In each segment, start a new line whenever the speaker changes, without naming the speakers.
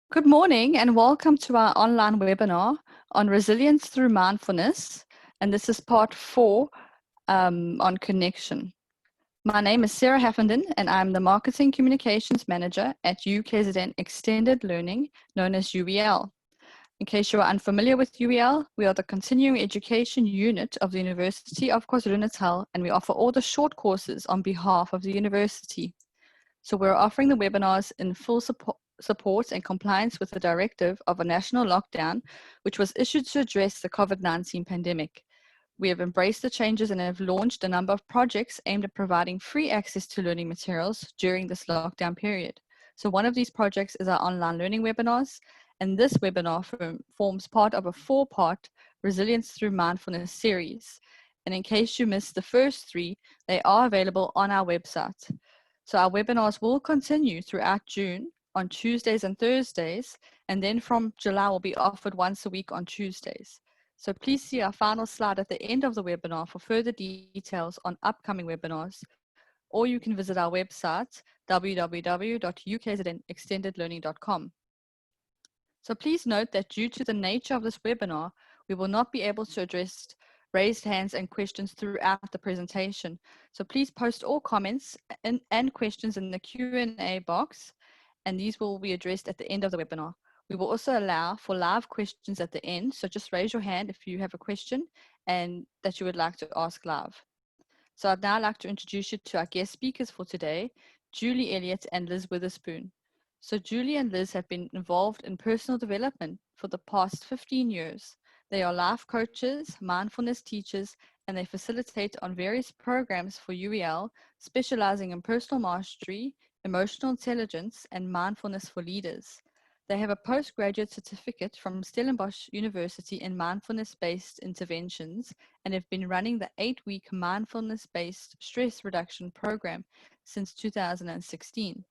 Good morning and welcome to our online webinar on resilience through mindfulness. And this is part 4 on connection. My name is Sarah Haffenden and I'm the Marketing Communications Manager at UKZN Extended Learning, known as UEL. In case you are unfamiliar with UEL, we are the continuing education unit of the University of KwaZulu-Natal, and we offer all the short courses on behalf of the university. So we're offering the webinars in full support and compliance with the directive of a national lockdown, which was issued to address the COVID-19 pandemic. We have embraced the changes and have launched a number of projects aimed at providing free access to learning materials during this lockdown period. So one of these projects is our online learning webinars, and this webinar forms part of a 4-part Resilience Through Mindfulness series. And in case you missed the first 3, they are available on our website. So our webinars will continue throughout June on Tuesdays and Thursdays, and then from July will be offered once a week on Tuesdays. So please see our final slide at the end of the webinar for further details on upcoming webinars, or you can visit our website, www.ukznextendedlearning.com. So please note that due to the nature of this webinar, we will not be able to address raised hands and questions throughout the presentation. So please post all comments and questions in the Q&A box, and these will be addressed at the end of the webinar. We will also allow for live questions at the end, so just raise your hand if you have a question and that you would like to ask live. So I'd now like to introduce you to our guest speakers for today, Julie Elliott and Liz Witherspoon. So Julie and Liz have been involved in personal development for the past 15 years. They are life coaches, mindfulness teachers, and they facilitate on various programs for UEL, specializing in personal mastery, emotional intelligence, and mindfulness for leaders. They have a postgraduate certificate from Stellenbosch University in mindfulness-based interventions and have been running the 8-week mindfulness-based stress reduction program since 2016.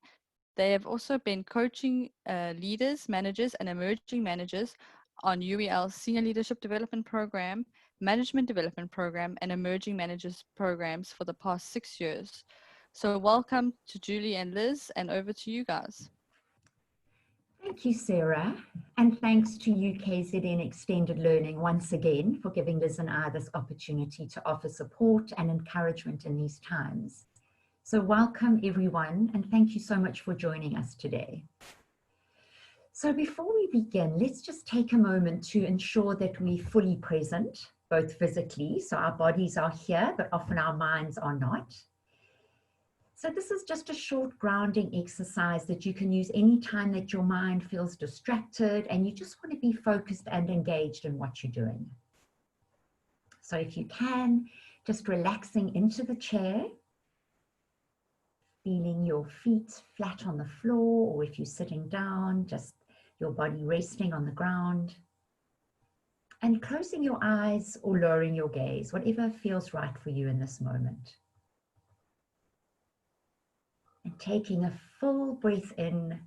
They have also been coaching leaders, managers, and emerging managers on UEL's Senior Leadership Development Program, Management Development Program, and Emerging Managers programs for the past 6 years. So welcome to Julie and Liz, and over to you guys.
Thank you, Sarah, and thanks to UKZN Extended Learning once again for giving Liz and I this opportunity to offer support and encouragement in these times. So welcome everyone, and thank you so much for joining us today. So before we begin, let's just take a moment to ensure that we're fully present, both physically, so our bodies are here, but often our minds are not. So this is just a short grounding exercise that you can use anytime that your mind feels distracted and you just want to be focused and engaged in what you're doing. So if you can, just relaxing into the chair, feeling your feet flat on the floor, or if you're sitting down, just your body resting on the ground, and closing your eyes or lowering your gaze, whatever feels right for you in this moment. And taking a full breath in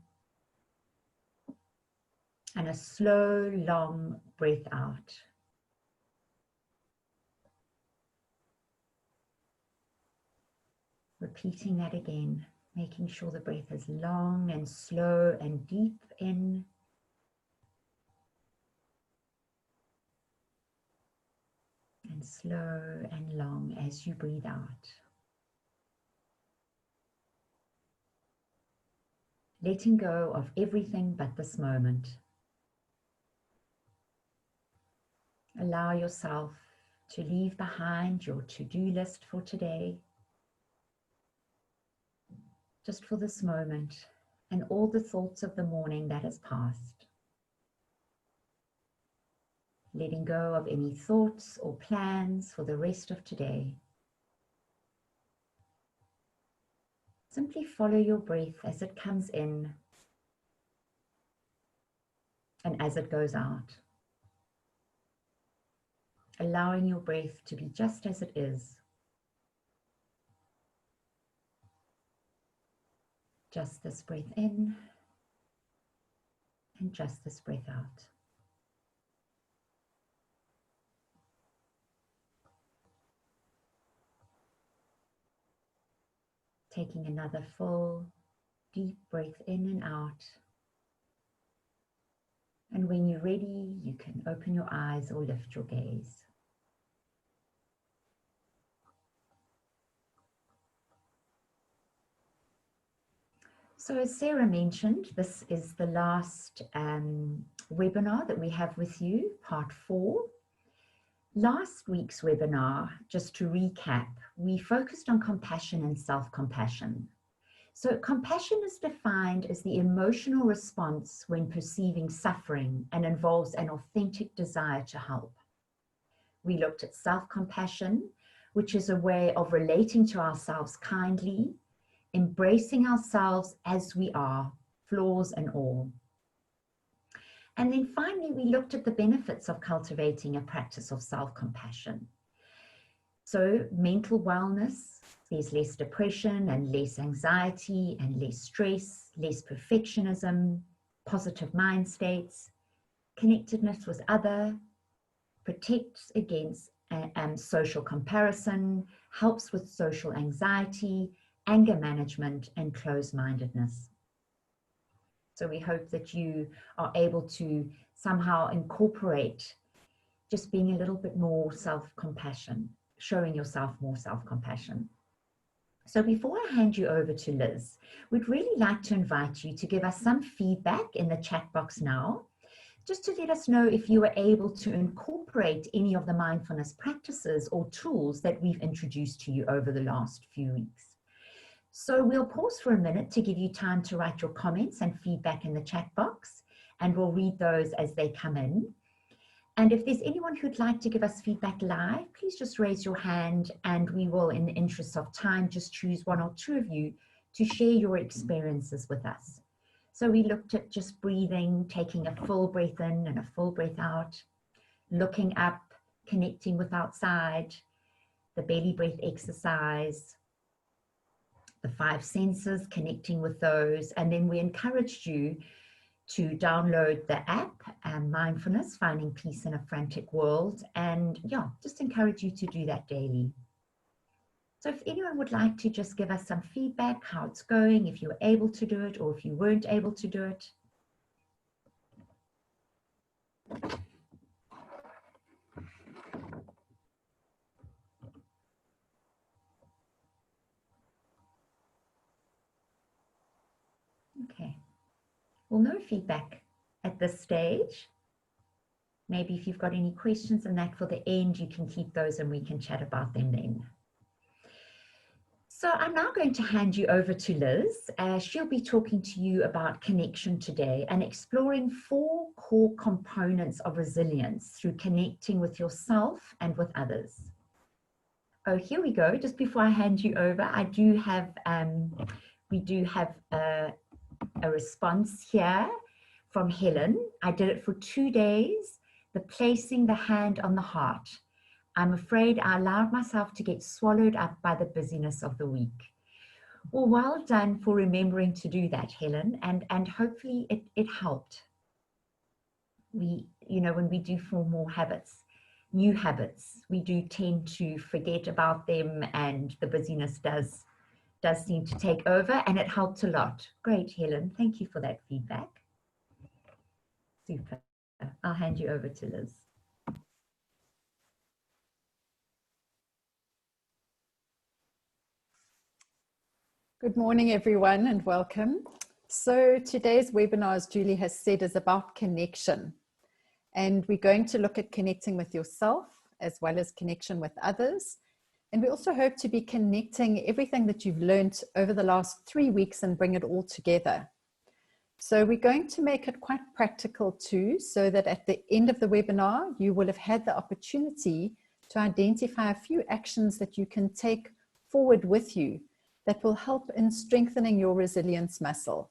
and a slow, long breath out. Repeating that again, making sure the breath is long and slow and deep in. And slow and long as you breathe out. Letting go of everything but this moment. Allow yourself to leave behind your to-do list for today, just for this moment, and all the thoughts of the morning that has passed. Letting go of any thoughts or plans for the rest of today. Simply follow your breath as it comes in and as it goes out. Allowing your breath to be just as it is. Just this breath in and just this breath out. Taking another full, deep breath in and out. And when you're ready, you can open your eyes or lift your gaze. So as Sarah mentioned, this is the last webinar that we have with you, part 4. Last week's webinar, just to recap, we focused on compassion and self-compassion. So compassion is defined as the emotional response when perceiving suffering and involves an authentic desire to help. We looked at self-compassion, which is a way of relating to ourselves kindly, embracing ourselves as we are, flaws and all. And then finally, we looked at the benefits of cultivating a practice of self-compassion. So mental wellness, there's less depression and less anxiety and less stress, less perfectionism, positive mind states, connectedness with other, protects against social comparison, helps with social anxiety, anger management, and closed-mindedness. So we hope that you are able to somehow incorporate just being a little bit more self-compassion, showing yourself more self-compassion. So before I hand you over to Liz, we'd really like to invite you to give us some feedback in the chat box now, just to let us know if you were able to incorporate any of the mindfulness practices or tools that we've introduced to you over the last few weeks. So we'll pause for a minute to give you time to write your comments and feedback in the chat box, and we'll read those as they come in. And if there's anyone who'd like to give us feedback live, please just raise your hand and we will, in the interest of time, just choose 1 or 2 of you to share your experiences with us. So we looked at just breathing, taking a full breath in and a full breath out, looking up, connecting with outside, the belly breath exercise, the 5 senses, connecting with those. And then we encouraged you to download the app, Mindfulness, Finding Peace in a Frantic World. And yeah, just encourage you to do that daily. So if anyone would like to just give us some feedback, how it's going, if you were able to do it or if you weren't able to do it. Okay. Well, no feedback at this stage. Maybe if you've got any questions on that for the end, you can keep those and we can chat about them then. So I'm now going to hand you over to Liz. She'll be talking to you about connection today and exploring 4 core components of resilience through connecting with yourself and with others. Oh, here we go. Just before I hand you over, I do have, we do have a response here from Helen. I did it for 2 days, the placing the hand on the heart. I'm afraid I allowed myself to get swallowed up by the busyness of the week. Well, well done for remembering to do that, Helen, and hopefully it helped. We, you know, when we do form more habits, new habits, we do tend to forget about them and the busyness does seem to take over, and it helped a lot. Great, Helen. Thank you for that feedback. Super. I'll hand you over to Liz.
Good morning, everyone, and welcome. So today's webinar, as Julie has said, is about connection. And we're going to look at connecting with yourself as well as connection with others. And we also hope to be connecting everything that you've learned over the last 3 weeks and bring it all together. So we're going to make it quite practical too, so that at the end of the webinar, you will have had the opportunity to identify a few actions that you can take forward with you that will help in strengthening your resilience muscle.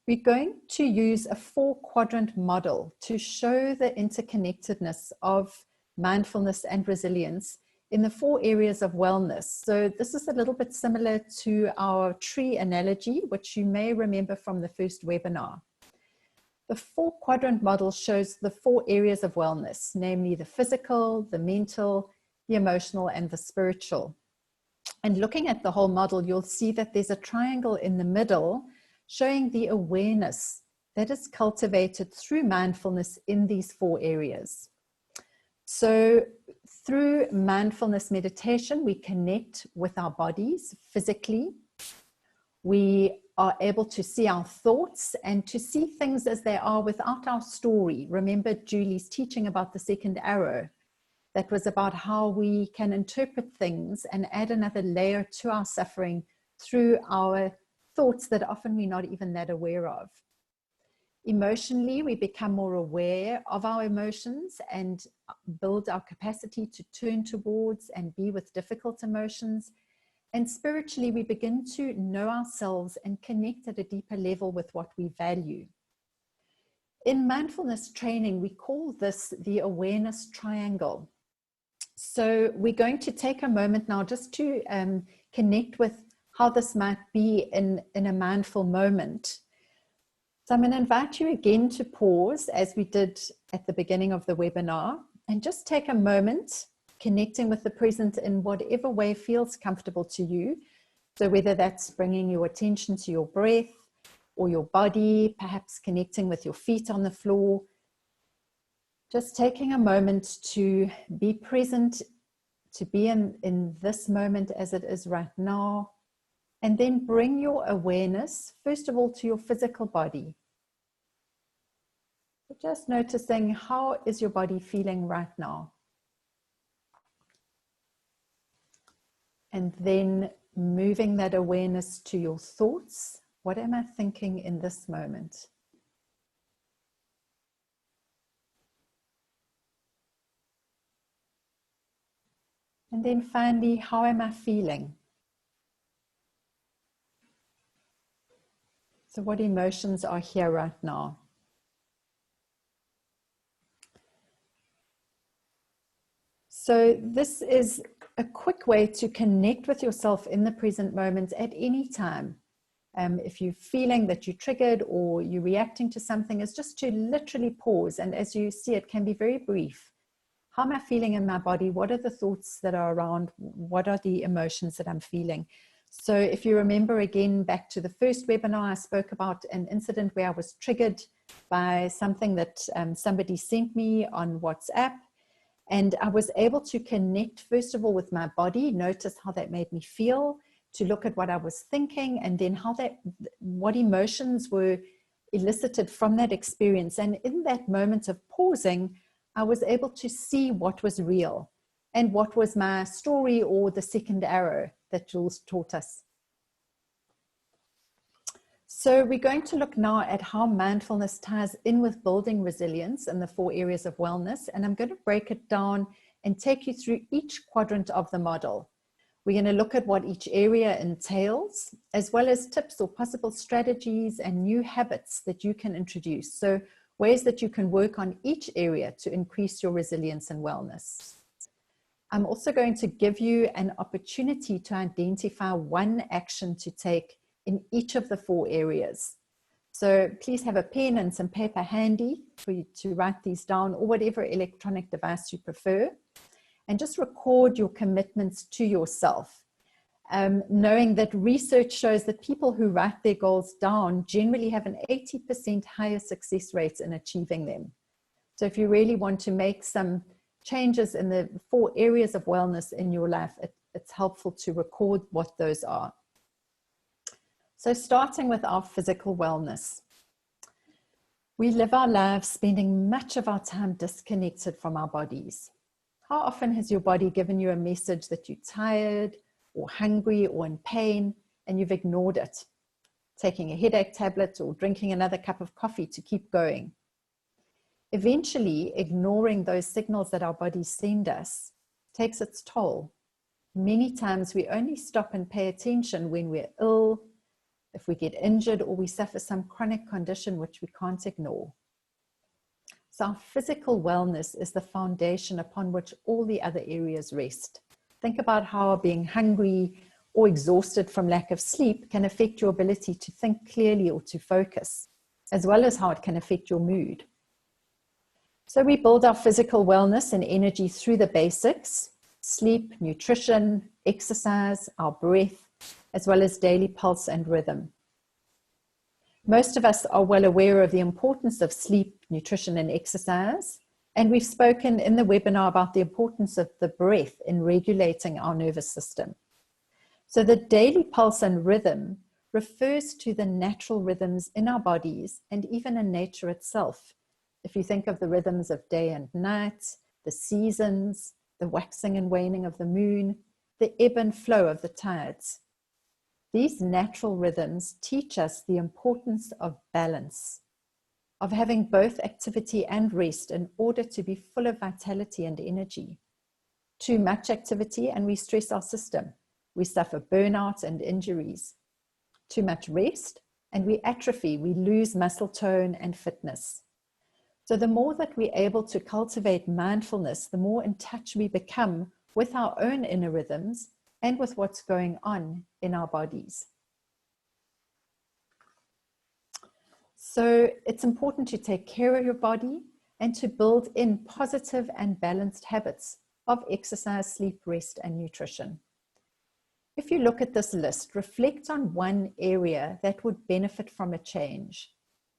We're going to use a 4-quadrant model to show the interconnectedness of mindfulness and resilience in the 4 areas of wellness. So this is a little bit similar to our tree analogy, which you may remember from the first webinar. The 4-quadrant model shows the 4 areas of wellness, namely the physical, the mental, the emotional, and the spiritual. And looking at the whole model, you'll see that there's a triangle in the middle showing the awareness that is cultivated through mindfulness in these 4 areas. So through mindfulness meditation, we connect with our bodies physically. We are able to see our thoughts and to see things as they are without our story. Remember Julie's teaching about the second arrow. That was about how we can interpret things and add another layer to our suffering through our thoughts that often we're not even that aware of. Emotionally, we become more aware of our emotions and build our capacity to turn towards and be with difficult emotions. And spiritually, we begin to know ourselves and connect at a deeper level with what we value. In mindfulness training, we call this the awareness triangle. So we're going to take a moment now just to connect with how this might be in a mindful moment. So I'm going to invite you again to pause as we did at the beginning of the webinar and just take a moment connecting with the present in whatever way feels comfortable to you. So whether that's bringing your attention to your breath or your body, perhaps connecting with your feet on the floor, just taking a moment to be present, to be in this moment as it is right now, and then bring your awareness, first of all, to your physical body. Just noticing, how is your body feeling right now? And then moving that awareness to your thoughts. What am I thinking in this moment? And then finally, how am I feeling? So what emotions are here right now? So this is a quick way to connect with yourself in the present moment at any time. If you're feeling that you're triggered or you're reacting to something, is just to literally pause. And as you see, it can be very brief. How am I feeling in my body? What are the thoughts that are around? What are the emotions that I'm feeling? So if you remember again back to the first webinar, I spoke about an incident where I was triggered by something that somebody sent me on WhatsApp. And I was able to connect, first of all, with my body, notice how that made me feel, to look at what I was thinking, and then what emotions were elicited from that experience. And in that moment of pausing, I was able to see what was real and what was my story or the second arrow that Jules taught us. So we're going to look now at how mindfulness ties in with building resilience in the 4 areas of wellness. And I'm going to break it down and take you through each quadrant of the model. We're going to look at what each area entails, as well as tips or possible strategies and new habits that you can introduce. So ways that you can work on each area to increase your resilience and wellness. I'm also going to give you an opportunity to identify one action to take in each of the 4 areas. So please have a pen and some paper handy for you to write these down, or whatever electronic device you prefer, and just record your commitments to yourself. Knowing that research shows that people who write their goals down generally have an 80% higher success rate in achieving them. So if you really want to make some changes in the 4 areas of wellness in your life, it's helpful to record what those are. So starting with our physical wellness. We live our lives spending much of our time disconnected from our bodies. How often has your body given you a message that you're tired or hungry or in pain, and you've ignored it, taking a headache tablet or drinking another cup of coffee to keep going? Eventually, ignoring those signals that our bodies send us takes its toll. Many times we only stop and pay attention when we're ill, if we get injured, or we suffer some chronic condition which we can't ignore. So our physical wellness is the foundation upon which all the other areas rest. Think about how being hungry or exhausted from lack of sleep can affect your ability to think clearly or to focus, as well as how it can affect your mood. So we build our physical wellness and energy through the basics: sleep, nutrition, exercise, our breath, as well as daily pulse and rhythm. Most of us are well aware of the importance of sleep, nutrition, and exercise. And we've spoken in the webinar about the importance of the breath in regulating our nervous system. So the daily pulse and rhythm refers to the natural rhythms in our bodies and even in nature itself. If you think of the rhythms of day and night, the seasons, the waxing and waning of the moon, the ebb and flow of the tides. These natural rhythms teach us the importance of balance, of having both activity and rest in order to be full of vitality and energy. Too much activity and we stress our system. We suffer burnout and injuries. Too much rest and we atrophy, we lose muscle tone and fitness. So the more that we're able to cultivate mindfulness, the more in touch we become with our own inner rhythms and with what's going on in our bodies. So it's important to take care of your body and to build in positive and balanced habits of exercise, sleep, rest, and nutrition. If you look at this list, reflect on one area that would benefit from a change,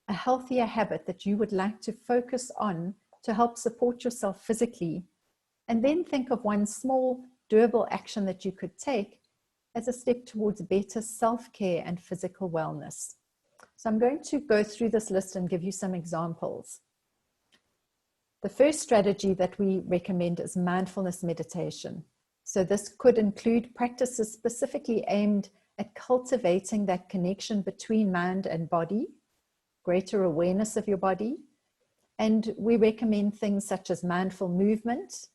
a healthier habit that you would like to focus on to help support yourself physically, and then think of one small, doable action that you could take as a step towards better self-care and physical wellness. So I'm going to go through this list and give you some examples. The first strategy that we recommend is mindfulness meditation. So this could include practices specifically aimed at cultivating that connection between mind and body, greater awareness of your body. And we recommend things such as mindful movement,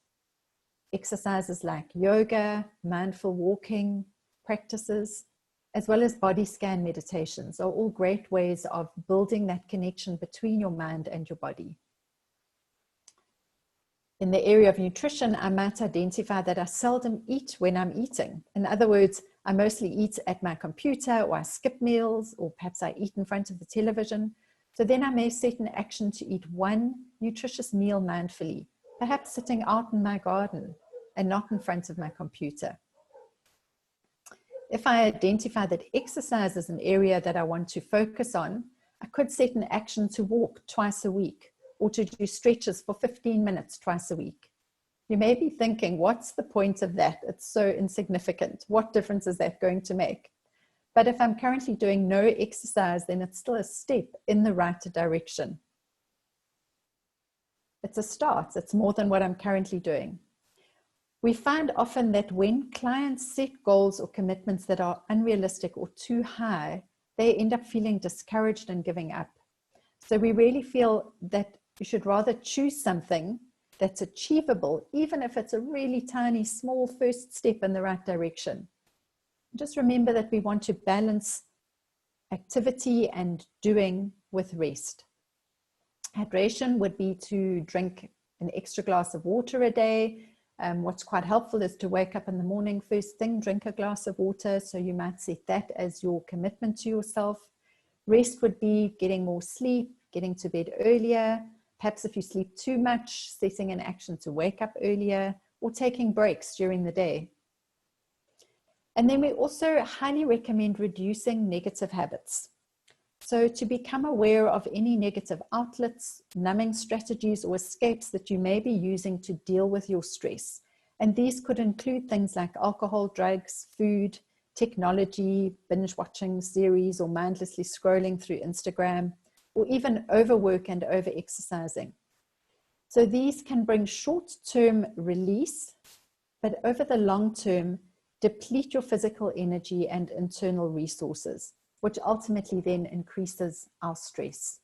exercises like yoga, mindful walking practices, as well as body scan meditations are all great ways of building that connection between your mind and your body. In the area of nutrition, I might identify that I seldom eat when I'm eating. In other words, I mostly eat at my computer, or I skip meals, or perhaps I eat in front of the television. So then I may set an action to eat one nutritious meal mindfully, perhaps sitting out in my garden and not in front of my computer. If I identify that exercise is an area that I want to focus on, I could set an action to walk twice a week or to do stretches for 15 minutes twice a week. You may be thinking, what's the point of that? It's so insignificant. What difference is that going to make? But if I'm currently doing no exercise, then it's still a step in the right direction. It's a start. It's more than what I'm currently doing. We find often that when clients set goals or commitments that are unrealistic or too high, they end up feeling discouraged and giving up. So we really feel that you should rather choose something that's achievable, even if it's a really tiny, small first step in the right direction. Just remember that we want to balance activity and doing with rest. Hydration would be to drink an extra glass of water a day. What's quite helpful is to wake up in the morning, first thing, drink a glass of water. So you might set that as your commitment to yourself. Rest would be getting more sleep, getting to bed earlier. Perhaps if you sleep too much, setting an action to wake up earlier or taking breaks during the day. And then we also highly recommend reducing negative habits. So to become aware of any negative outlets, numbing strategies or escapes that you may be using to deal with your stress. And these could include things like alcohol, drugs, food, technology, binge watching series, or mindlessly scrolling through Instagram, or even overwork and over-exercising. So these can bring short-term release, but over the long term, deplete your physical energy and internal resources, which ultimately then increases our stress.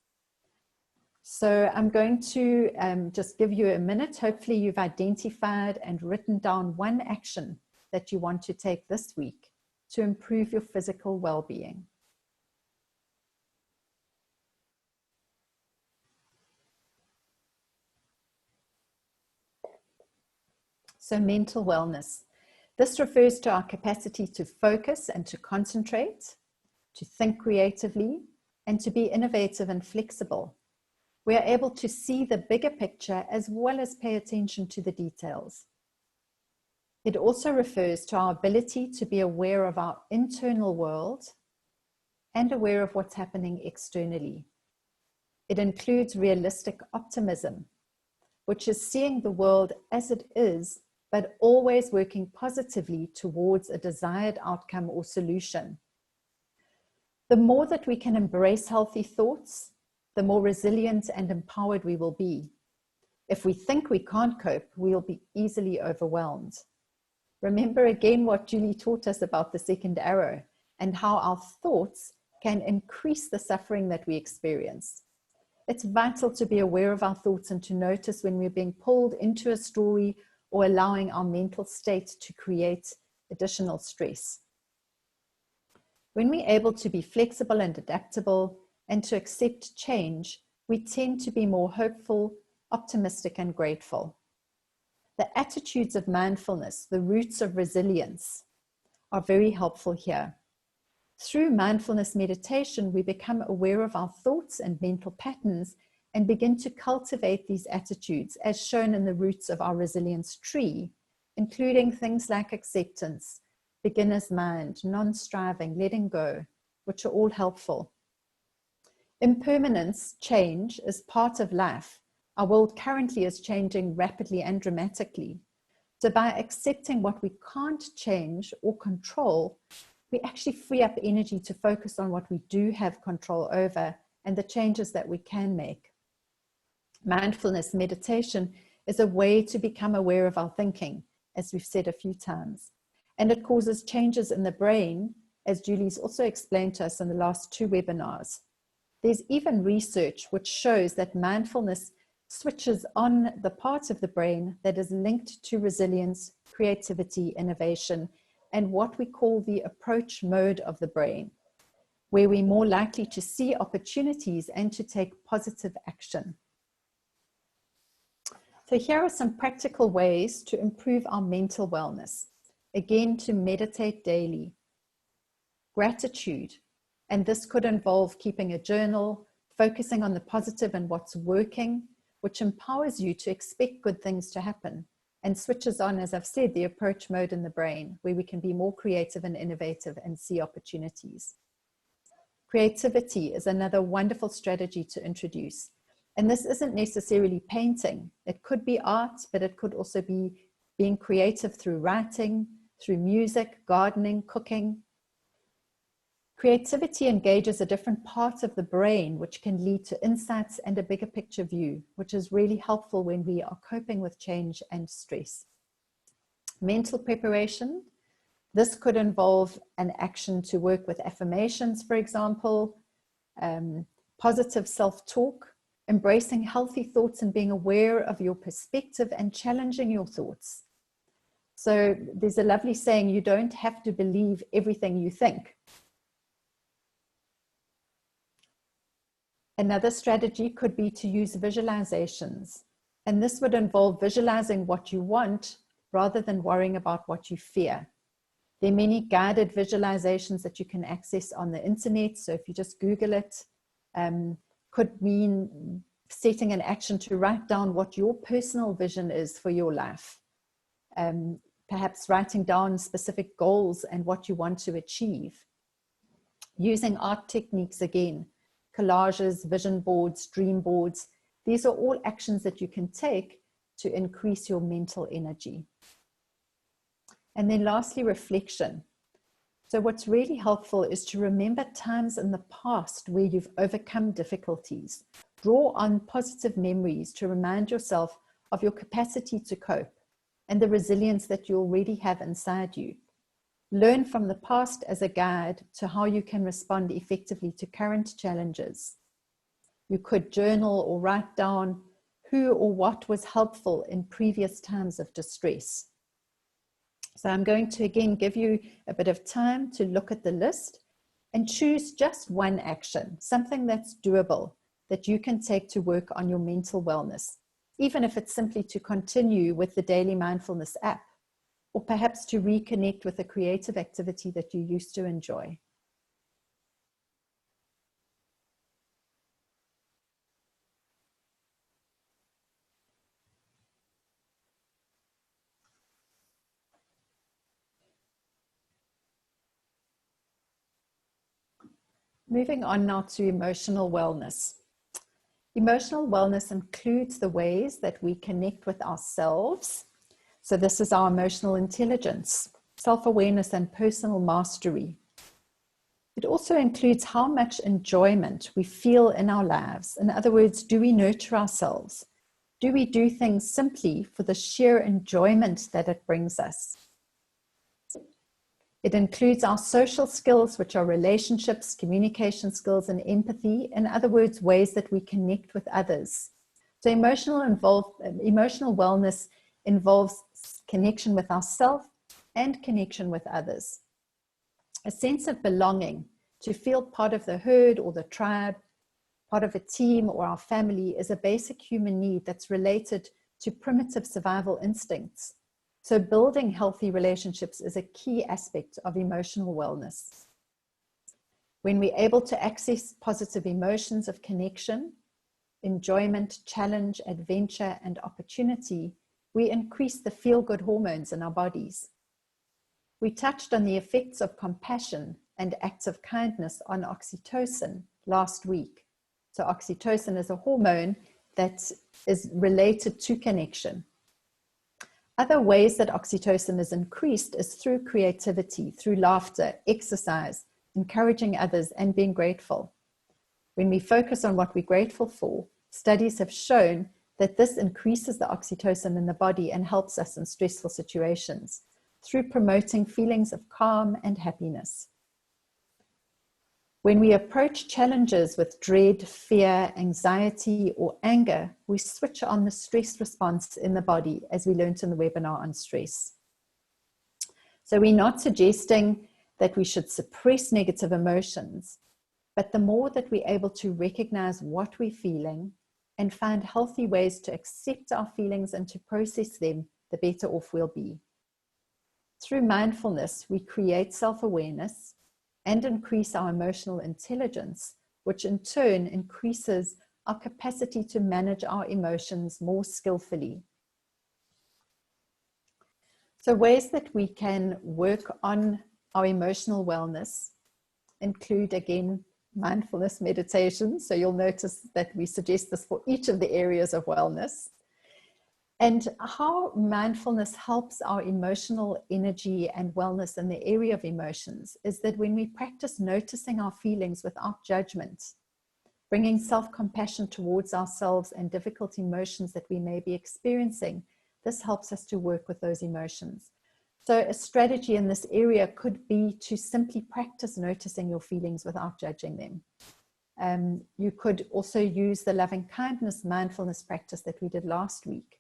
So I'm going to just give you a minute. Hopefully you've identified and written down one action that you want to take this week to improve your physical well-being. So mental wellness. This refers to our capacity to focus and to concentrate, to think creatively, and to be innovative and flexible. We are able to see the bigger picture as well as pay attention to the details. It also refers to our ability to be aware of our internal world and aware of what's happening externally. It includes realistic optimism, which is seeing the world as it is, but always working positively towards a desired outcome or solution. The more that we can embrace healthy thoughts, the more resilient and empowered we will be. If we think we can't cope, we'll be easily overwhelmed. Remember again what Julie taught us about the second arrow and how our thoughts can increase the suffering that we experience. It's vital to be aware of our thoughts and to notice when we're being pulled into a story or allowing our mental state to create additional stress. When we're able to be flexible and adaptable and to accept change, we tend to be more hopeful, optimistic, and grateful. The attitudes of mindfulness, the roots of resilience, are very helpful here. Through mindfulness meditation, we become aware of our thoughts and mental patterns and begin to cultivate these attitudes as shown in the roots of our resilience tree, including things like acceptance, beginner's mind, non-striving, letting go, which are all helpful. Impermanence, change, is part of life. Our world currently is changing rapidly and dramatically. So by accepting what we can't change or control, we actually free up energy to focus on what we do have control over and the changes that we can make. Mindfulness meditation is a way to become aware of our thinking, as we've said a few times. And it causes changes in the brain, as Julie's also explained to us in the last 2 webinars. There's even research which shows that mindfulness switches on the part of the brain that is linked to resilience, creativity, innovation, and what we call the approach mode of the brain, where we're more likely to see opportunities and to take positive action. So here are some practical ways to improve our mental wellness. Again, to meditate daily. Gratitude, and this could involve keeping a journal, focusing on the positive and what's working, which empowers you to expect good things to happen and switches on, as I've said, the approach mode in the brain, where we can be more creative and innovative and see opportunities. Creativity is another wonderful strategy to introduce. And this isn't necessarily painting. It could be art, but it could also be being creative through writing, through music, gardening, cooking. Creativity engages a different part of the brain, which can lead to insights and a bigger picture view, which is really helpful when we are coping with change and stress. Mental preparation. This could involve an action to work with affirmations, for example, positive self-talk, embracing healthy thoughts and being aware of your perspective and challenging your thoughts. So there's a lovely saying, you don't have to believe everything you think. Another strategy could be to use visualizations. And this would involve visualizing what you want rather than worrying about what you fear. There are many guided visualizations that you can access on the internet. So if you just Google it, could mean setting an action to write down what your personal vision is for your life. Perhaps writing down specific goals and what you want to achieve. Using art techniques again, collages, vision boards, dream boards. These are all actions that you can take to increase your mental energy. And then lastly, reflection. So what's really helpful is to remember times in the past where you've overcome difficulties. Draw on positive memories to remind yourself of your capacity to cope and the resilience that you already have inside you. Learn from the past as a guide to how you can respond effectively to current challenges. You could journal or write down who or what was helpful in previous times of distress. So I'm going to again give you a bit of time to look at the list and choose just one action, something that's doable, that you can take to work on your mental wellness, even if it's simply to continue with the daily mindfulness app, or perhaps to reconnect with a creative activity that you used to enjoy. Moving on now to emotional wellness. Emotional wellness includes the ways that we connect with ourselves. So this is our emotional intelligence, self-awareness, and personal mastery. It also includes how much enjoyment we feel in our lives. In other words, do we nurture ourselves? Do we do things simply for the sheer enjoyment that it brings us? It includes our social skills, which are relationships, communication skills, and empathy. In other words, ways that we connect with others. So emotional wellness involves connection with ourselves and connection with others. A sense of belonging, to feel part of the herd or the tribe, part of a team or our family, is a basic human need that's related to primitive survival instincts. So building healthy relationships is a key aspect of emotional wellness. When we're able to access positive emotions of connection, enjoyment, challenge, adventure, and opportunity, we increase the feel-good hormones in our bodies. We touched on the effects of compassion and acts of kindness on oxytocin last week. So oxytocin is a hormone that is related to connection. Other ways that oxytocin is increased is through creativity, through laughter, exercise, encouraging others, and being grateful. When we focus on what we're grateful for, studies have shown that this increases the oxytocin in the body and helps us in stressful situations through promoting feelings of calm and happiness. When we approach challenges with dread, fear, anxiety, or anger, we switch on the stress response in the body, as we learned in the webinar on stress. So we're not suggesting that we should suppress negative emotions, but the more that we're able to recognize what we're feeling and find healthy ways to accept our feelings and to process them, the better off we'll be. Through mindfulness, we create self-awareness and increase our emotional intelligence, which in turn increases our capacity to manage our emotions more skillfully. So ways that we can work on our emotional wellness include, again, mindfulness meditation. So you'll notice that we suggest this for each of the areas of wellness. And how mindfulness helps our emotional energy and wellness in the area of emotions is that when we practice noticing our feelings without judgment, bringing self-compassion towards ourselves and difficult emotions that we may be experiencing, this helps us to work with those emotions. So a strategy in this area could be to simply practice noticing your feelings without judging them. You could also use the loving kindness mindfulness practice that we did last week.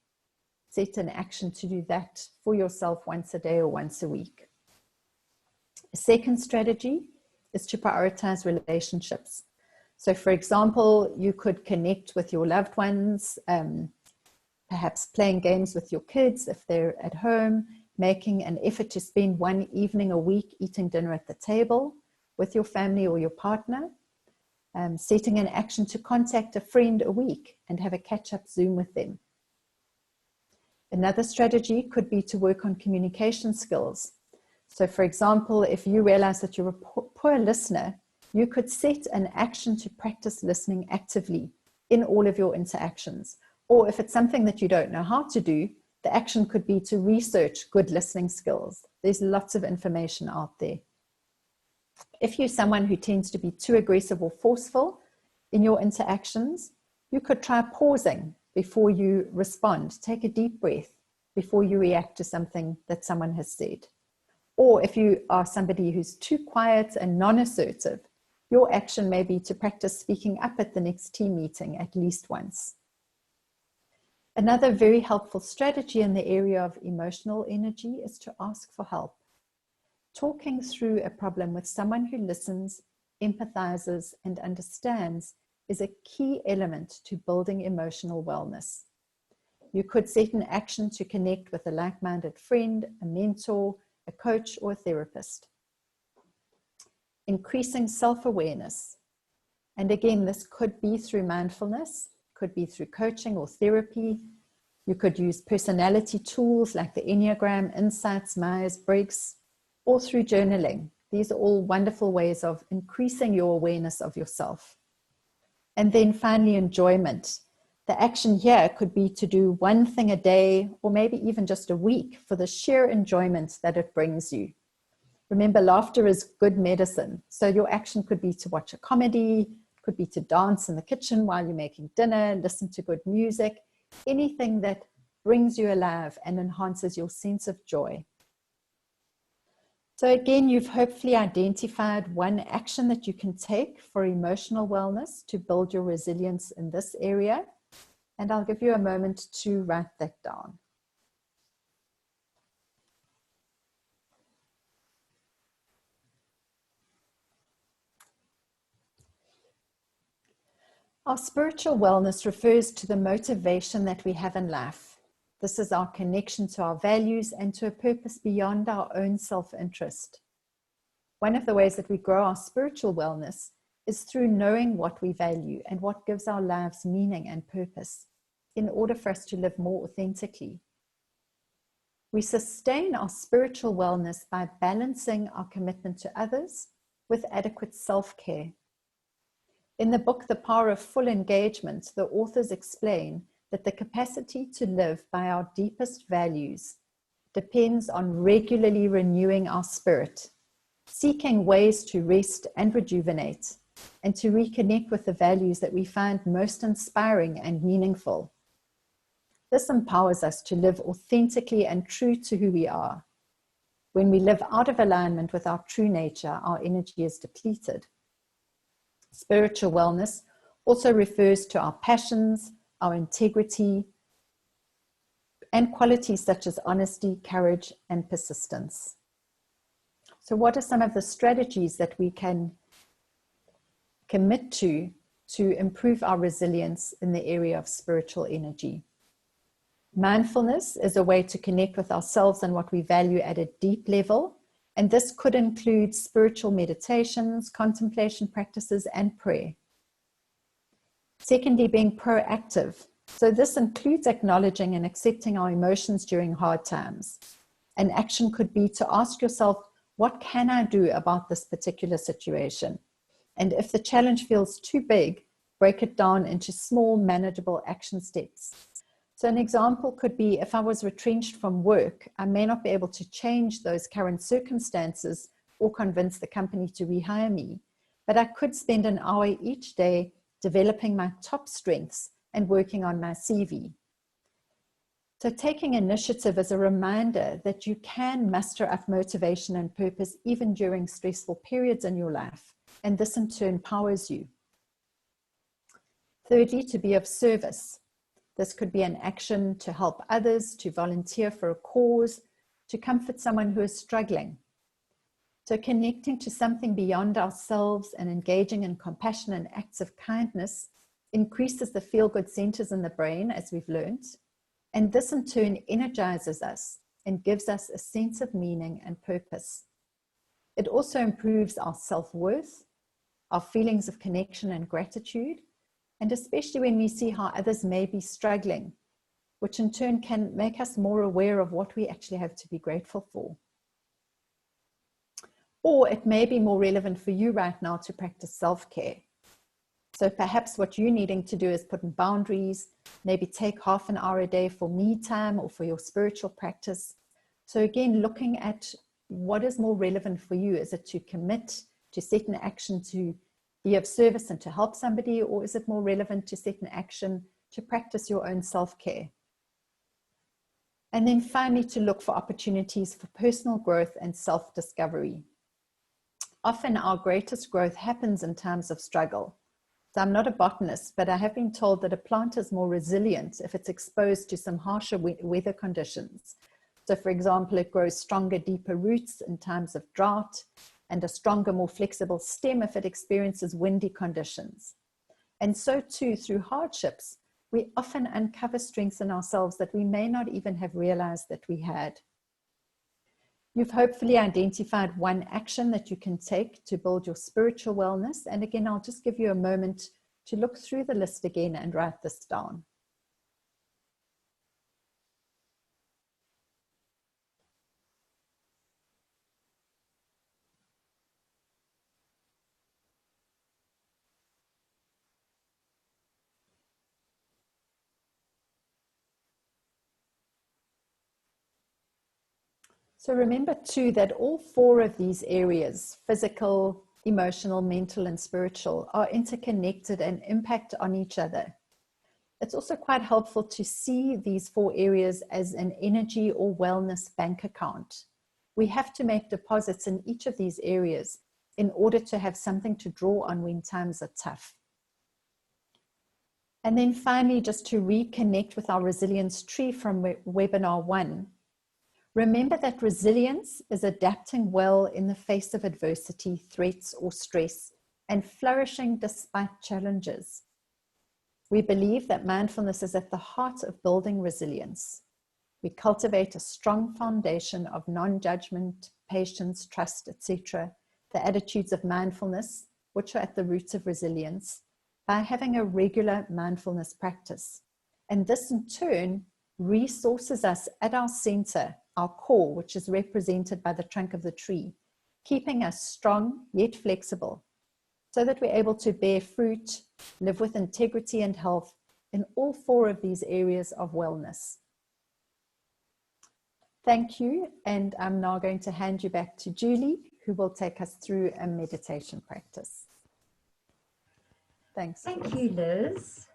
Set an action to do that for yourself once a day or once a week. A second strategy is to prioritize relationships. So for example, you could connect with your loved ones, perhaps playing games with your kids if they're at home, making an effort to spend one evening a week eating dinner at the table with your family or your partner, setting an action to contact a friend a week and have a catch-up Zoom with them. Another strategy could be to work on communication skills. So for example, if you realize that you're a poor listener, you could set an action to practice listening actively in all of your interactions. Or if it's something that you don't know how to do, the action could be to research good listening skills. There's lots of information out there. If you're someone who tends to be too aggressive or forceful in your interactions, you could try pausing before you respond. Take a deep breath before you react to something that someone has said. Or if you are somebody who's too quiet and non-assertive, your action may be to practice speaking up at the next team meeting at least once. Another very helpful strategy in the area of emotional energy is to ask for help. Talking through a problem with someone who listens, empathizes, and understands is a key element to building emotional wellness. You could set an action to connect with a like-minded friend, a mentor, a coach, or a therapist. Increasing self-awareness. And again, this could be through mindfulness, could be through coaching or therapy. You could use personality tools like the Enneagram, Insights, Myers-Briggs, or through journaling. These are all wonderful ways of increasing your awareness of yourself. And then finally, enjoyment. The action here could be to do one thing a day, or maybe even just a week, for the sheer enjoyment that it brings you. Remember, laughter is good medicine. So your action could be to watch a comedy, could be to dance in the kitchen while you're making dinner, listen to good music, anything that brings you alive and enhances your sense of joy. So again, you've hopefully identified one action that you can take for emotional wellness to build your resilience in this area. And I'll give you a moment to write that down. Our spiritual wellness refers to the motivation that we have in life. This is our connection to our values and to a purpose beyond our own self-interest. One of the ways that we grow our spiritual wellness is through knowing what we value and what gives our lives meaning and purpose in order for us to live more authentically. We sustain our spiritual wellness by balancing our commitment to others with adequate self-care. In the book, The Power of Full Engagement, the authors explain that the capacity to live by our deepest values depends on regularly renewing our spirit, seeking ways to rest and rejuvenate, and to reconnect with the values that we find most inspiring and meaningful. This empowers us to live authentically and true to who we are. When we live out of alignment with our true nature, our energy is depleted. Spiritual wellness also refers to our passions, our integrity, and qualities such as honesty, courage, and persistence. So what are some of the strategies that we can commit to improve our resilience in the area of spiritual energy? Mindfulness is a way to connect with ourselves and what we value at a deep level. And this could include spiritual meditations, contemplation practices, and prayer. Secondly, being proactive. So this includes acknowledging and accepting our emotions during hard times. An action could be to ask yourself, what can I do about this particular situation? And if the challenge feels too big, break it down into small, manageable action steps. So an example could be, if I was retrenched from work, I may not be able to change those current circumstances or convince the company to rehire me, but I could spend an hour each day developing my top strengths and working on my CV. So taking initiative is a reminder that you can muster up motivation and purpose even during stressful periods in your life, and this in turn powers you. Thirdly, to be of service. This could be an action to help others, to volunteer for a cause, to comfort someone who is struggling. So connecting to something beyond ourselves and engaging in compassion and acts of kindness increases the feel-good centers in the brain, as we've learned, and this in turn energizes us and gives us a sense of meaning and purpose. It also improves our self-worth, our feelings of connection and gratitude, and especially when we see how others may be struggling, which in turn can make us more aware of what we actually have to be grateful for. Or it may be more relevant for you right now to practice self-care. So perhaps what you're needing to do is put in boundaries, maybe take half an hour a day for me time or for your spiritual practice. So again, looking at what is more relevant for you. Is it to commit to set an action to be of service and to help somebody, or is it more relevant to set an action to practice your own self-care? And then finally, to look for opportunities for personal growth and self-discovery. Often our greatest growth happens in times of struggle. So I'm not a botanist, but I have been told that a plant is more resilient if it's exposed to some harsher weather conditions. So for example, it grows stronger, deeper roots in times of drought, and a stronger, more flexible stem if it experiences windy conditions. And so too, through hardships, we often uncover strengths in ourselves that we may not even have realized that we had. You've hopefully identified one action that you can take to build your spiritual wellness. And again, I'll just give you a moment to look through the list again and write this down. So remember too that all four of these areas, physical, emotional, mental, and spiritual, are interconnected and impact on each other. It's also quite helpful to see these four areas as an energy or wellness bank account. We have to make deposits in each of these areas in order to have something to draw on when times are tough. And then finally, just to reconnect with our resilience tree from webinar 1. Remember that resilience is adapting well in the face of adversity, threats, or stress, and flourishing despite challenges. We believe that mindfulness is at the heart of building resilience. We cultivate a strong foundation of non-judgment, patience, trust, etc., the attitudes of mindfulness, which are at the roots of resilience, by having a regular mindfulness practice. And this in turn resources us at our center, our core, which is represented by the trunk of the tree, keeping us strong yet flexible, so that we're able to bear fruit, live with integrity and health in all four of these areas of wellness. Thank you, and I'm now going to hand you back to Julie, who will take us through a meditation practice. Thanks.
Thank you, Liz.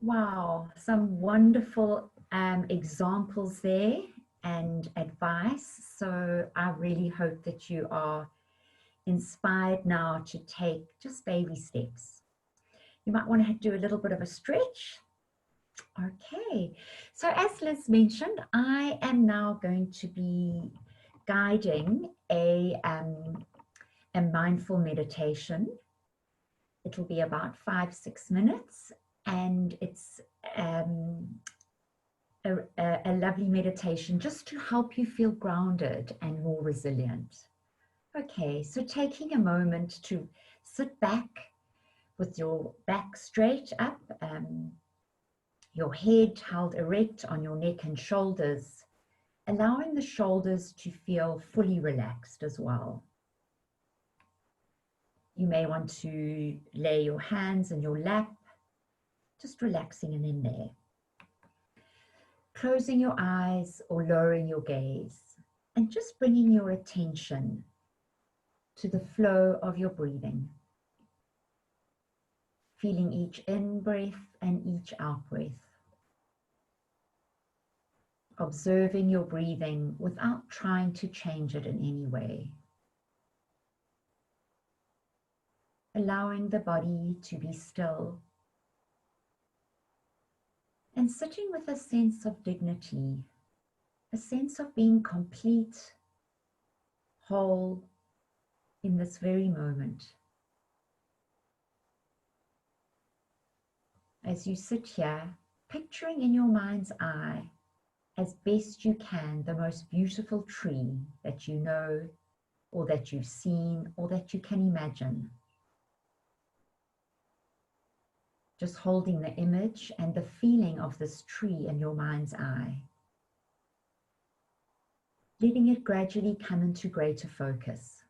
Wow, some wonderful examples there and advice. So I really hope that you are inspired now to take just baby steps. You might want to do a little bit of a stretch. Okay, so as Liz mentioned, I am now going to be guiding a mindful meditation. It'll be about 5-6 minutes, and it's a lovely meditation just to help you feel grounded and more resilient. Okay, so taking a moment to sit back with your back straight up, your head held erect on your neck and shoulders, allowing the shoulders to feel fully relaxed as well. You may want to lay your hands in your lap, just relaxing in there. Closing your eyes or lowering your gaze, and just bringing your attention to the flow of your breathing. Feeling each in-breath and each out-breath. Observing your breathing without trying to change it in any way. Allowing the body to be still. And sitting with a sense of dignity, a sense of being complete, whole in this very moment. As you sit here, picturing in your mind's eye, as best you can, the most beautiful tree that you know, or that you've seen, or that you can imagine. Just holding the image and the feeling of this tree in your mind's eye. Letting it gradually come into greater focus.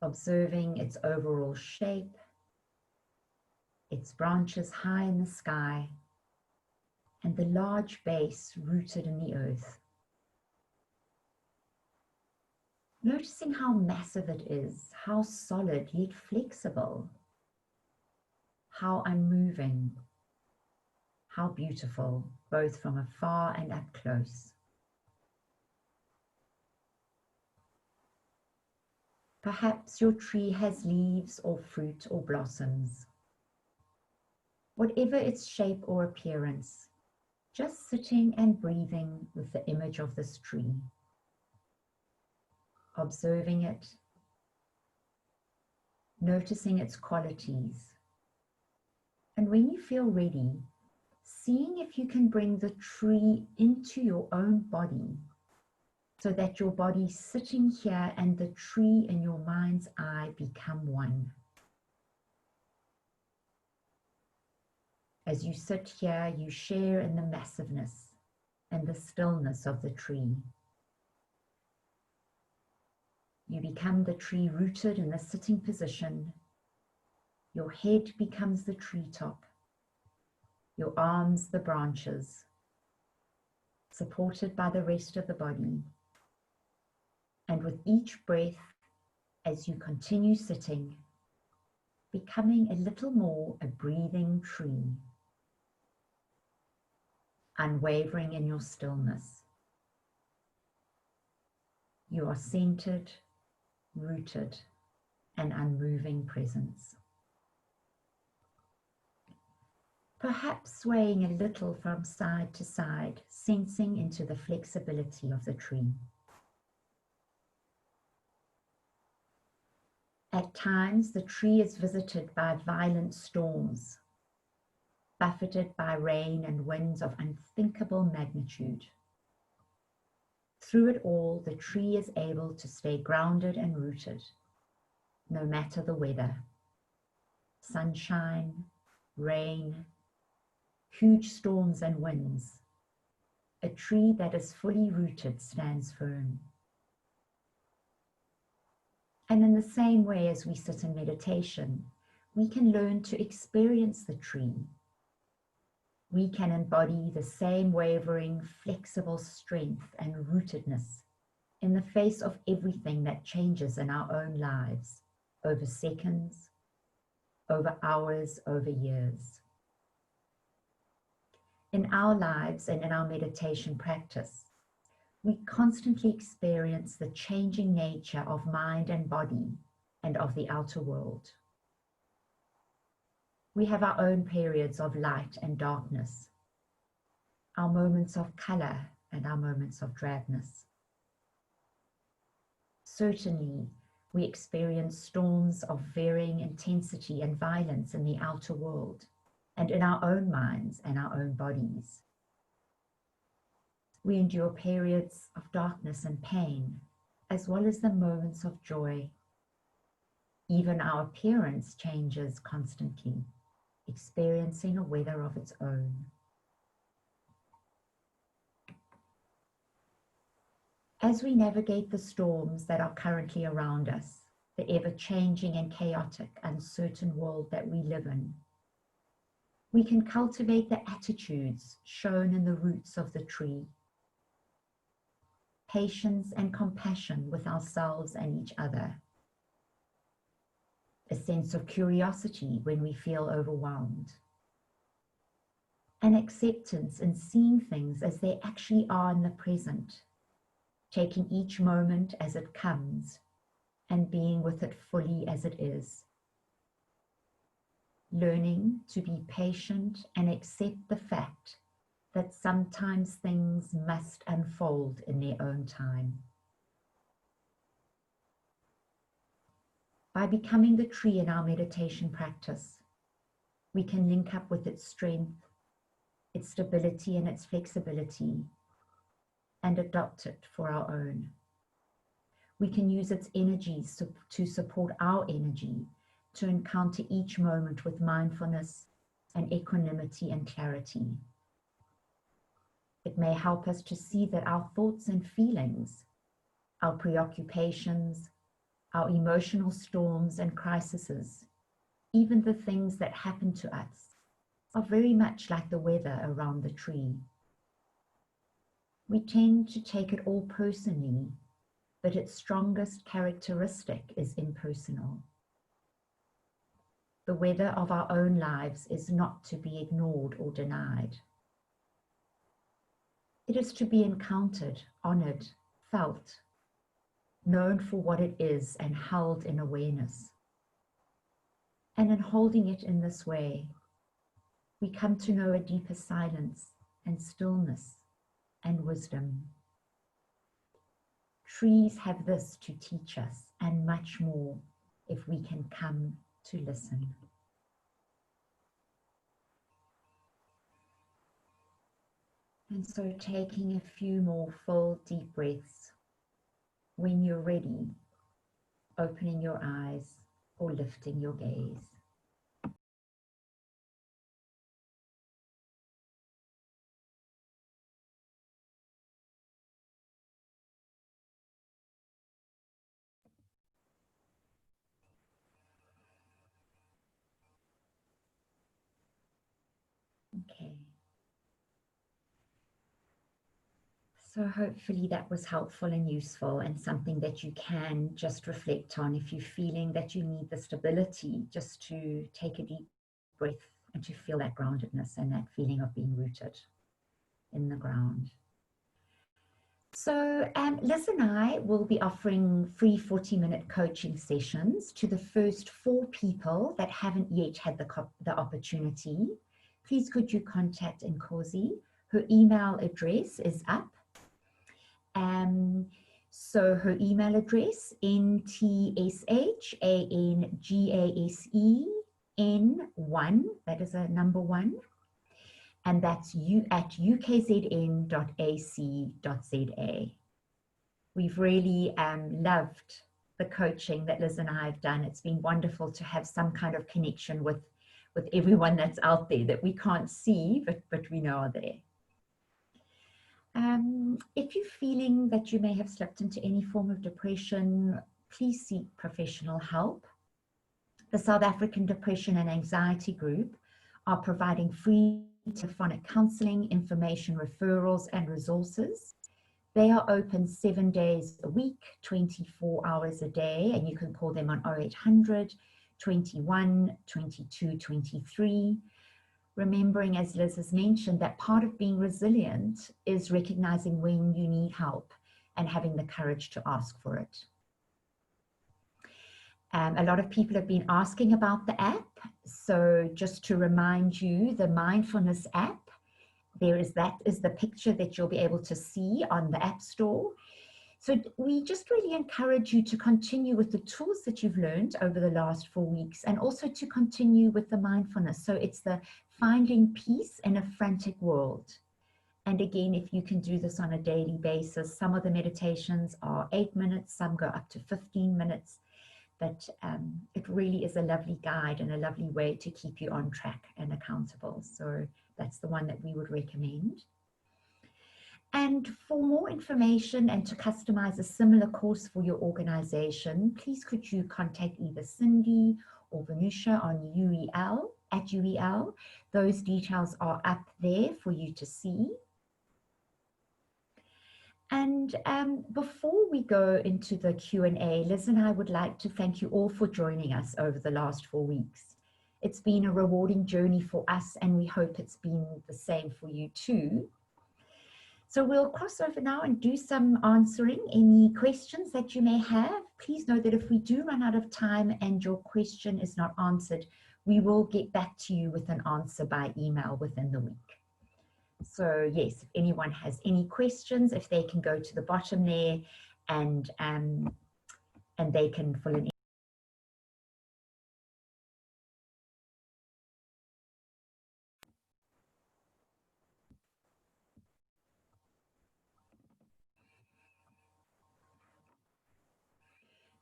Observing its overall shape, its branches high in the sky, and the large base rooted in the earth. Noticing how massive it is, how solid yet flexible, how unmoving, how beautiful, both from afar and up close. Perhaps your tree has leaves or fruit or blossoms. Whatever its shape or appearance, just sitting and breathing with the image of this tree. Observing it, noticing its qualities. And when you feel ready, seeing if you can bring the tree into your own body, so that your body sitting here and the tree in your mind's eye become one. As you sit here, you share in the massiveness and the stillness of the tree. You become the tree rooted in the sitting position. Your head becomes the treetop, your arms the branches, supported by the rest of the body. And with each breath, as you continue sitting, becoming a little more a breathing tree, unwavering in your stillness. You are centered, rooted, an unmoving presence. Perhaps swaying a little from side to side, sensing into the flexibility of the tree. At times, the tree is visited by violent storms, buffeted by rain and winds of unthinkable magnitude. Through it all, the tree is able to stay grounded and rooted, no matter the weather. Sunshine, rain, huge storms and winds. A tree that is fully rooted stands firm. And in the same way as we sit in meditation, we can learn to experience the tree. We can embody the same wavering, flexible strength and rootedness in the face of everything that changes in our own lives, over seconds, over hours, over years. In our lives and in our meditation practice, we constantly experience the changing nature of mind and body and of the outer world. We have our own periods of light and darkness, our moments of color and our moments of drabness. Certainly, we experience storms of varying intensity and violence in the outer world and in our own minds and our own bodies. We endure periods of darkness and pain, as well as the moments of joy. Even our appearance changes constantly, experiencing a weather of its own. As we navigate the storms that are currently around us, the ever-changing and chaotic, uncertain world that we live in, we can cultivate the attitudes shown in the roots of the tree. Patience and compassion with ourselves and each other. A sense of curiosity when we feel overwhelmed. An acceptance in seeing things as they actually are in the present, taking each moment as it comes and being with it fully as it is. Learning to be patient and accept the fact that sometimes things must unfold in their own time. By becoming the tree in our meditation practice, we can link up with its strength, its stability and its flexibility, and adopt it for our own. We can use its energies to support our energy, to encounter each moment with mindfulness and equanimity and clarity. It may help us to see that our thoughts and feelings, our preoccupations, our emotional storms and crises, even the things that happen to us, are very much like the weather around the tree. We tend to take it all personally, but its strongest characteristic is impersonal. The weather of our own lives is not to be ignored or denied. It is to be encountered, honored, felt, known for what it is and held in awareness. And in holding it in this way, we come to know a deeper silence and stillness and wisdom. Trees have this to teach us and much more if we can come to listen. And so taking a few more full deep breaths. When you're ready, opening your eyes or lifting your gaze. Okay. So hopefully that was helpful and useful, and something that you can just reflect on if you're feeling that you need the stability, just to take a deep breath and to feel that groundedness and that feeling of being rooted in the ground. So Liz and I will be offering free 40-minute coaching sessions to the first 4 people that haven't yet had the opportunity. Please could you contact Nkosi? Her email address is up. So her email address, ntshangasen1, that is a number 1, and that's at ukzn.ac.za. We've really loved the coaching that Liz and I have done. It's been wonderful to have some kind of connection with everyone that's out there that we can't see, but we know are there. If you're feeling that you may have slipped into any form of depression, please seek professional help. The South African Depression and Anxiety Group are providing free telephonic counseling, information, referrals, and resources. They are open 7 days a week, 24 hours a day, and you can call them on 0800 21 22 23. Remembering, as Liz has mentioned, that part of being resilient is recognizing when you need help and having the courage to ask for it. A lot of people have been asking about the app. So just to remind you, the Mindfulness app, that is the picture that you'll be able to see on the App Store. So we just really encourage you to continue with the tools that you've learned over the last 4 weeks, and also to continue with the mindfulness. So it's the finding peace in a frantic world. And again, if you can do this on a daily basis, some of the meditations are 8 minutes, some go up to 15 minutes. But it really is a lovely guide and a lovely way to keep you on track and accountable. So that's the one that we would recommend. And for more information and to customize a similar course for your organization, please could you contact either Cindy or Vanusha on UEL. Those details are up there for you to see. And before we go into the Q&A, Liz and I would like to thank you all for joining us over the last 4 weeks. It's been a rewarding journey for us, and we hope it's been the same for you too. So we'll cross over now and do some answering any questions that you may have. Please know that if we do run out of time and your question is not answered, we will get back to you with an answer by email within the week. So yes, if anyone has any questions, if they can go to the bottom there and they can fill in.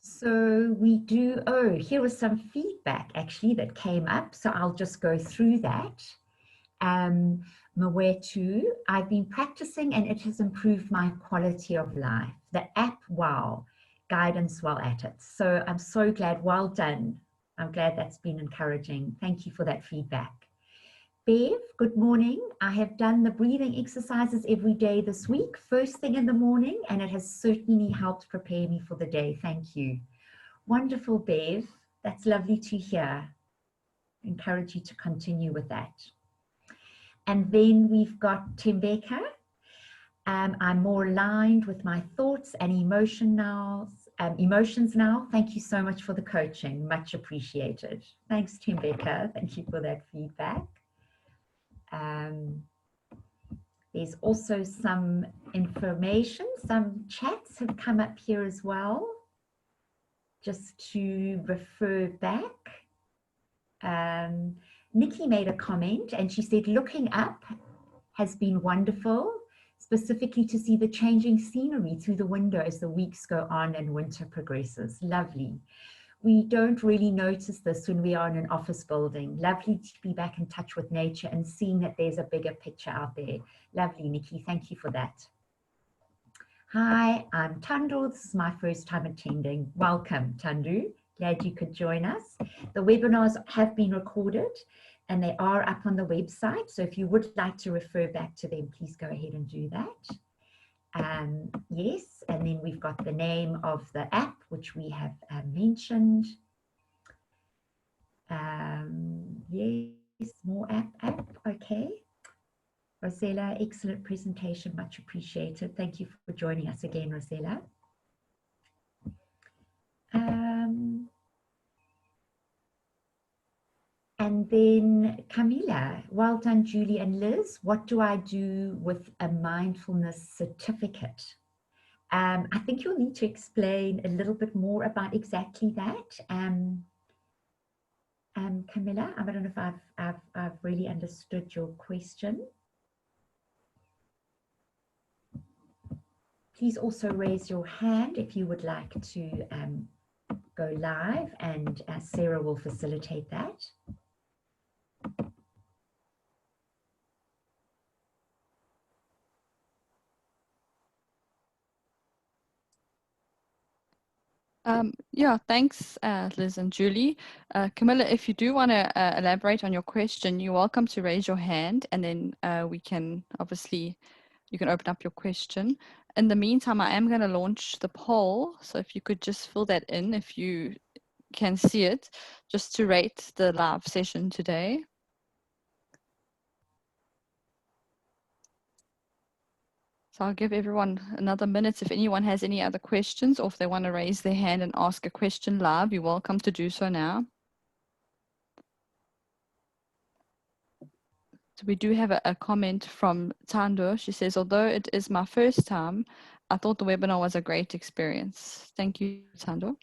So we do, here was some feedback actually that came up. So I'll just go through that. Mawetu, I've been practicing and it has improved my quality of life. The app, wow, guidance while at it. So I'm so glad, well done. I'm glad that's been encouraging. Thank you for that feedback. Bev, good morning. I have done the breathing exercises every day this week, first thing in the morning, and it has certainly helped prepare me for the day. Thank you. Wonderful, Bev. That's lovely to hear. Encourage you to continue with that. And then we've got Tembeka. I'm more aligned with my thoughts and emotions now. Thank you so much for the coaching. Much appreciated. Thanks, Tembeka. Thank you for that feedback. There's also some information, some chats have come up here as well, just to refer back. Nikki made a comment and she said, looking up has been wonderful, specifically to see the changing scenery through the window as the weeks go on and winter progresses. Lovely. We don't really notice this when we are in an office building. Lovely to be back in touch with nature and seeing that there's a bigger picture out there. Lovely, Nikki. Thank you for that. Hi, I'm Tandu. This is my first time attending. Welcome, Tandu. Glad you could join us. The webinars have been recorded and they are up on the website. So if you would like to refer back to them, please go ahead and do that. Yes, and then we've got the name of the app, which we have mentioned. Yes, more app. Okay. Rosella, excellent presentation, much appreciated. Thank you for joining us again, Rosella. And then Camilla, well done, Julie and Liz. What do I do with a mindfulness certificate? I think you'll need to explain a little bit more about exactly that. Camilla, I don't know if I've really understood your question. Please also raise your hand if you would like to go live, and Sarah will facilitate that.
Yeah, thanks, Liz and Julie. Camilla, if you do want to elaborate on your question, you're welcome to raise your hand, and then we can obviously, you can open up your question. In the meantime, I am going to launch the poll. So if you could just fill that in, if you can see it, just to rate the live session today. So I'll give everyone another minute. If anyone has any other questions, or if they want to raise their hand and ask a question live, you're welcome to do so now. So we do have a comment from Tando. She says, although it is my first time, I thought the webinar was a great experience. Thank you, Tando.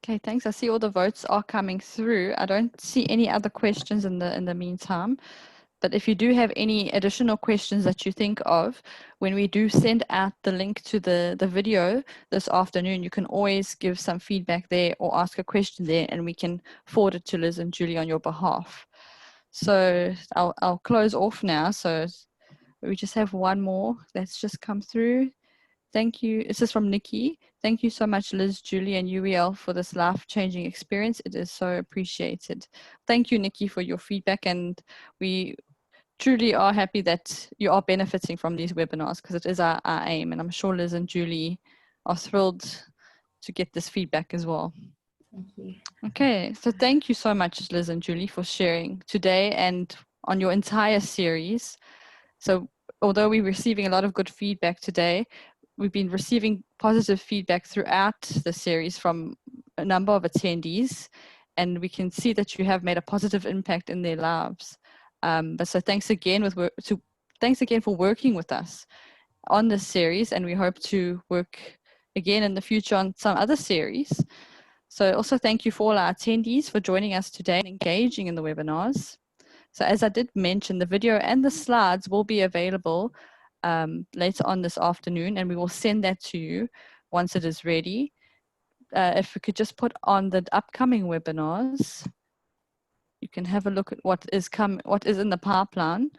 Okay, thanks. I see all the votes are coming through. I don't see any other questions in the meantime. But if you do have any additional questions that you think of, when we do send out the link to the video this afternoon, you can always give some feedback there or ask a question there, and we can forward it to Liz and Julie on your behalf. So I'll close off now. So we just have one more that's just come through. Thank you. This is from Nikki. Thank you so much, Liz, Julie, and Uriel, for this life-changing experience. It is so appreciated. Thank you, Nikki, for your feedback, and we truly are happy that you are benefiting from these webinars, because it is our aim, and I'm sure Liz and Julie are thrilled to get this feedback as well.
Thank you.
Okay, so thank you so much, Liz and Julie, for sharing today and on your entire series. So although we're receiving a lot of good feedback today, we've been receiving positive feedback throughout the series from a number of attendees, and we can see that you have made a positive impact in their lives. But so thanks again for working with us on this series, and we hope to work again in the future on some other series. So also thank you for all our attendees for joining us today and engaging in the webinars. So as I did mention, the video and the slides will be available later on this afternoon, and we will send that to you once it is ready. If we could just put on the upcoming webinars, you can have a look at what is in the pipeline.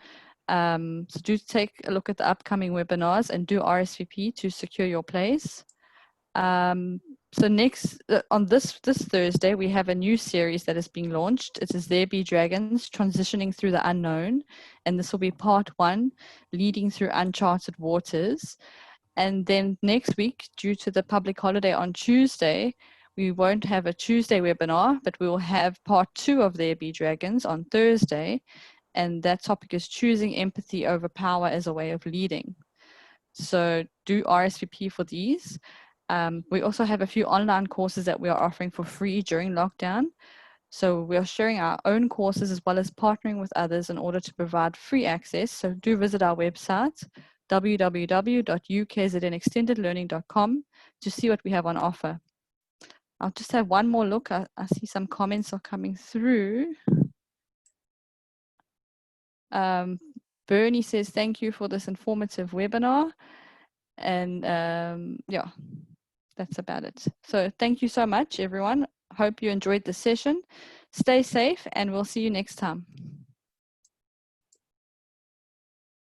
So do take a look at the upcoming webinars and do RSVP to secure your place. So next, on this Thursday, we have a new series that is being launched. It is There Be Dragons, Transitioning Through the Unknown. And this will be part 1, Leading Through Uncharted Waters. And then next week, due to the public holiday on Tuesday, we won't have a Tuesday webinar, but we will have part 2 of There Be Dragons on Thursday. And that topic is choosing empathy over power as a way of leading. So do RSVP for these. We also have a few online courses that we are offering for free during lockdown. So we are sharing our own courses as well as partnering with others in order to provide free access. So do visit our website, www.ukznextendedlearning.com, to see what we have on offer. I'll just have one more look. I see some comments are coming through. Bernie says, thank you for this informative webinar. And yeah, that's about it. So thank you so much, everyone. Hope you enjoyed the session. Stay safe, and we'll see you next time.